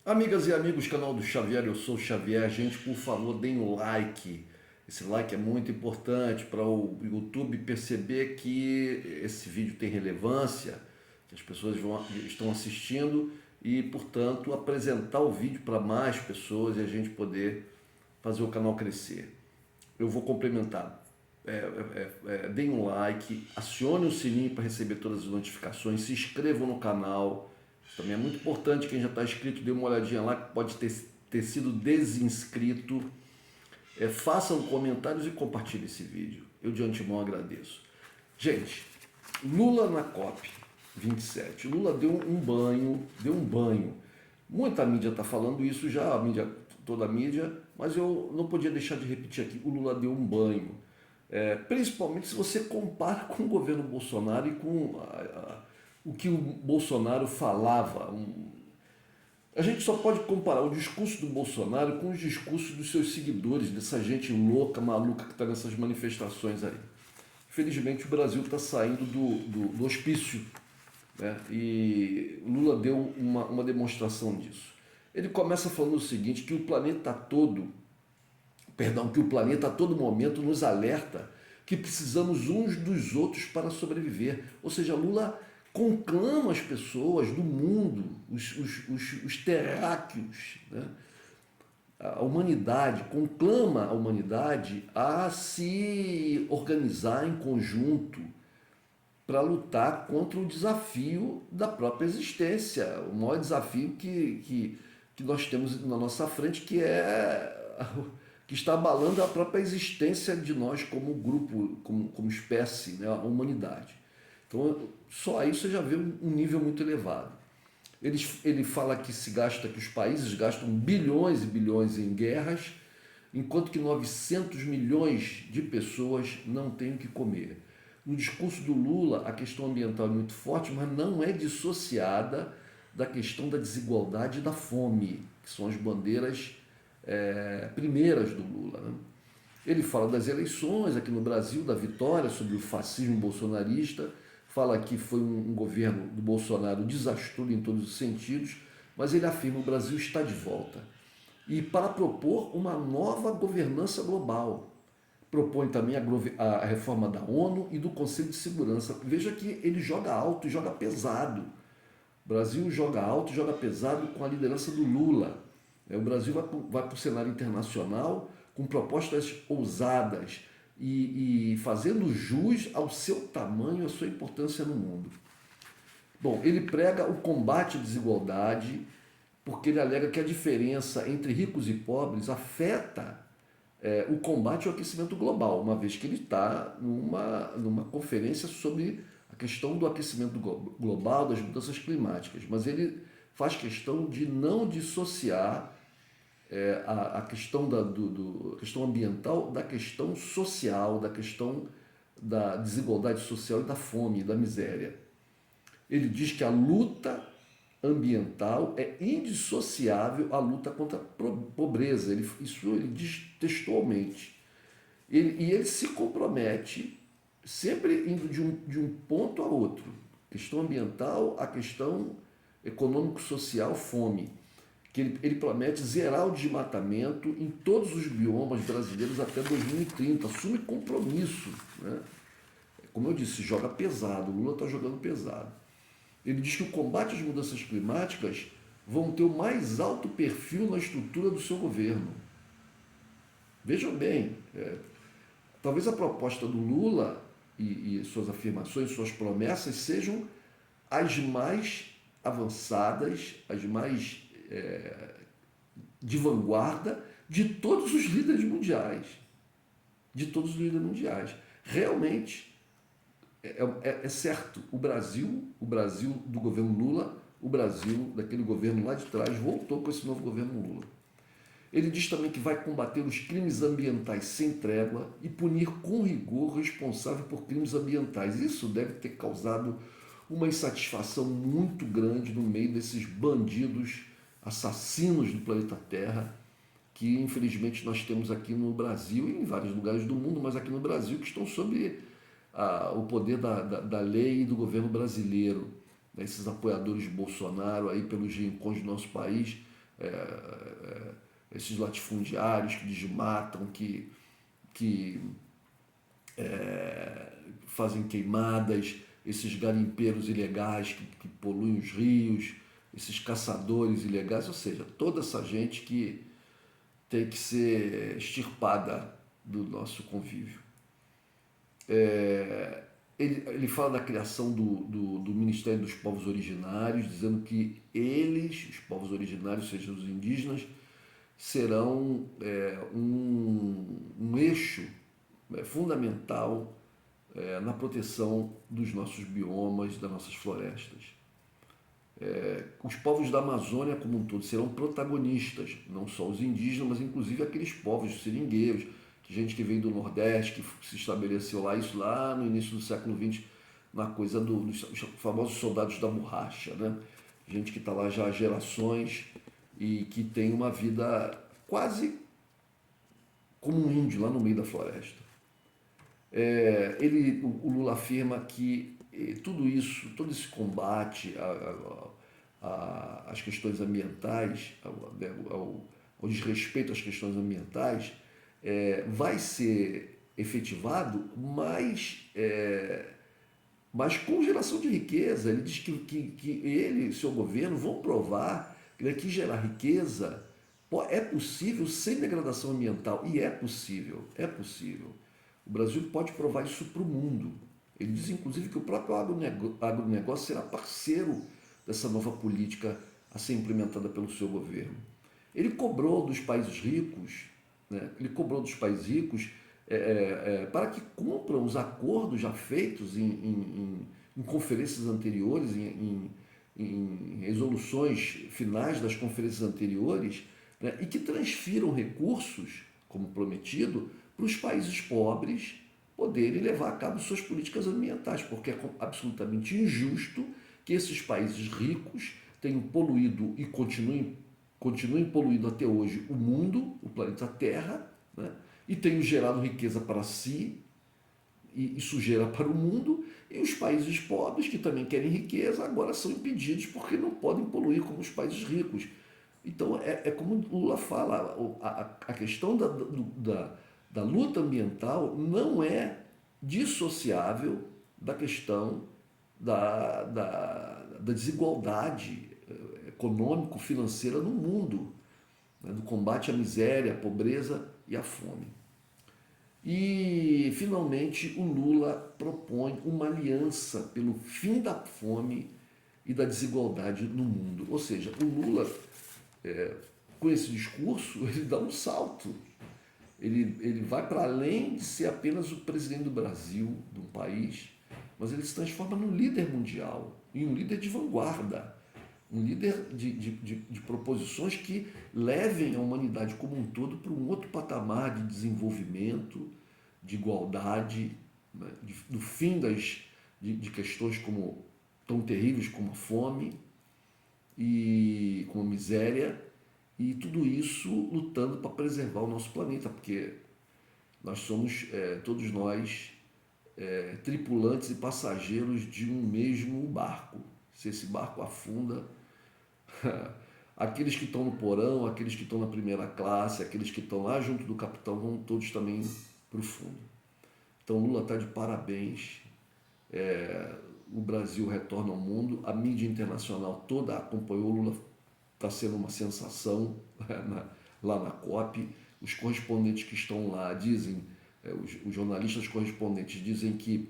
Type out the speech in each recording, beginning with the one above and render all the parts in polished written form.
Amigas e amigos, canal do Xavier, eu sou o Xavier. Gente, por favor, deem o like. Esse like é muito importante para o YouTube perceber que esse vídeo tem relevância, que as pessoas estão assistindo e, portanto, apresentar o vídeo para mais pessoas e a gente poder fazer o canal crescer. Eu vou complementar. Deem um like, acione o sininho para receber todas as notificações, se inscrevam no canal. Também é muito importante, quem já está inscrito, dê uma olhadinha lá, que pode ter sido desinscrito. Façam comentários e compartilhem esse vídeo. Eu de antemão agradeço. Gente, Lula na COP27. Lula deu um banho, deu um banho. Muita mídia está falando isso já, toda a mídia, mas eu não podia deixar de repetir aqui. O Lula deu um banho. Principalmente se você compara com o governo Bolsonaro e com o que o Bolsonaro falava. A gente só pode comparar o discurso do Bolsonaro com os discursos dos seus seguidores, dessa gente louca, maluca que está nessas manifestações aí. Infelizmente o Brasil está saindo do hospício, né? E Lula deu uma demonstração disso. Ele começa falando o seguinte, que o planeta todo, que o planeta a todo momento nos alerta que precisamos uns dos outros para sobreviver. Ou seja, Lula conclama as pessoas do mundo, os terráqueos, né? A humanidade, conclama a humanidade a se organizar em conjunto para lutar contra o desafio da própria existência, o maior desafio que nós temos na nossa frente, que está abalando a própria existência de nós como grupo, como espécie, né, a humanidade. Então, só aí você já vê um nível muito elevado. Ele fala que que os países gastam bilhões e bilhões em guerras, enquanto que 900 milhões de pessoas não têm o que comer. No discurso do Lula, a questão ambiental é muito forte, mas não é dissociada da questão da desigualdade e da fome, que são as bandeiras primeiras do Lula, né? Ele fala das eleições aqui no Brasil, da vitória sobre o fascismo bolsonarista, fala que foi um governo do Bolsonaro desastroso em todos os sentidos, mas ele afirma que o Brasil está de volta. E para propor uma nova governança global. Propõe também a reforma da ONU e do Conselho de Segurança. Veja que ele joga alto e joga pesado. O Brasil joga alto e joga pesado com a liderança do Lula. O Brasil vai para o cenário internacional com propostas ousadas e fazendo jus ao seu tamanho, à sua importância no mundo. Bom, ele prega o combate à desigualdade, porque ele alega que a diferença entre ricos e pobres afeta o combate ao aquecimento global, uma vez que ele está numa conferência sobre a questão do aquecimento global, das mudanças climáticas, mas ele faz questão de não dissociar a questão, a questão ambiental da questão social, da questão da desigualdade social e da fome, e da miséria. Ele diz que a luta ambiental é indissociável à luta contra a pobreza. Isso ele diz textualmente. E ele se compromete sempre indo de um ponto a outro. Questão ambiental, a questão econômico-social, fome. Que ele promete zerar o desmatamento em todos os biomas brasileiros até 2030. Assume compromisso, né? Como eu disse, joga pesado. O Lula está jogando pesado. Ele diz que o combate às mudanças climáticas vão ter o mais alto perfil na estrutura do seu governo. Vejam bem, talvez a proposta do Lula e suas afirmações, suas promessas sejam as mais avançadas, as mais de vanguarda de todos os líderes mundiais. De todos os líderes mundiais. Realmente, é certo, o Brasil do governo Lula, o Brasil daquele governo lá de trás, voltou com esse novo governo Lula. Ele diz também que vai combater os crimes ambientais sem trégua e punir com rigor o responsável por crimes ambientais. Isso deve ter causado uma insatisfação muito grande no meio desses bandidos, assassinos do planeta Terra, que infelizmente nós temos aqui no Brasil e em vários lugares do mundo, mas aqui no Brasil, que estão sob o poder da lei e do governo brasileiro. Esses apoiadores de Bolsonaro aí pelos rincões do nosso país, esses latifundiários que desmatam, que fazem queimadas, esses garimpeiros ilegais que poluem os rios, esses caçadores ilegais, ou seja, toda essa gente que tem que ser extirpada do nosso convívio. Ele fala da criação do Ministério dos Povos Originários, dizendo que eles, os povos originários, sejam os indígenas, serão um eixo fundamental na proteção dos nossos biomas, das nossas florestas. Os povos da Amazônia como um todo serão protagonistas, não só os indígenas, mas inclusive aqueles povos, os seringueiros, gente que veio do Nordeste, que se estabeleceu lá, isso lá no início do século XX, na coisa dos famosos soldados da borracha, né? Gente que está lá já há gerações e que tem uma vida quase como um índio lá no meio da floresta. O Lula afirma que tudo isso, todo esse combate às questões ambientais, ao desrespeito às questões ambientais, vai ser efetivado, mas com geração de riqueza. Ele diz que ele e seu governo vão provar que gerar riqueza é possível sem degradação ambiental. E é possível, é possível. O Brasil pode provar isso para o mundo. Ele diz, inclusive, que o próprio agronegócio será parceiro dessa nova política a ser implementada pelo seu governo. Ele cobrou dos países ricos, para que cumpram os acordos já feitos em conferências anteriores, em resoluções finais das conferências anteriores, né, e que transfiram recursos, como prometido, para os países pobres poderem levar a cabo suas políticas ambientais, porque é absolutamente injusto que esses países ricos tenham poluído e continuem poluindo até hoje o mundo, o planeta Terra, né? E tenham gerado riqueza para si e sujeira para o mundo, e os países pobres, que também querem riqueza, agora são impedidos porque não podem poluir como os países ricos. Então, como o Lula fala, a questão da luta ambiental não é dissociável da questão da desigualdade econômico-financeira no mundo, né, do combate à miséria, à pobreza e à fome. E, finalmente, o Lula propõe uma aliança pelo fim da fome e da desigualdade no mundo. Ou seja, o Lula, com esse discurso, ele dá um salto. Ele vai para além de ser apenas o presidente do Brasil, de um país, mas ele se transforma num líder mundial, em um líder de vanguarda, um líder de proposições que levem a humanidade como um todo para um outro patamar de desenvolvimento, de igualdade, né, do fim de questões tão terríveis como a fome e como a miséria, e tudo isso lutando para preservar o nosso planeta, porque nós somos, todos nós, tripulantes e passageiros de um mesmo barco. Se esse barco afunda, aqueles que estão no porão, aqueles que estão na primeira classe, aqueles que estão lá junto do capitão, vão todos também para o fundo. Então Lula está de parabéns, o Brasil retorna ao mundo, a mídia internacional toda acompanhou, o Lula está sendo uma sensação lá na COP, os correspondentes que estão lá dizem, os jornalistas correspondentes dizem que,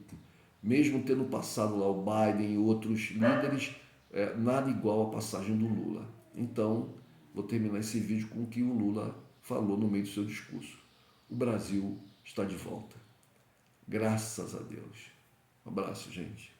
mesmo tendo passado lá o Biden e outros líderes, nada igual à passagem do Lula. Então, vou terminar esse vídeo com o que o Lula falou no meio do seu discurso. O Brasil está de volta. Graças a Deus. Um abraço, gente.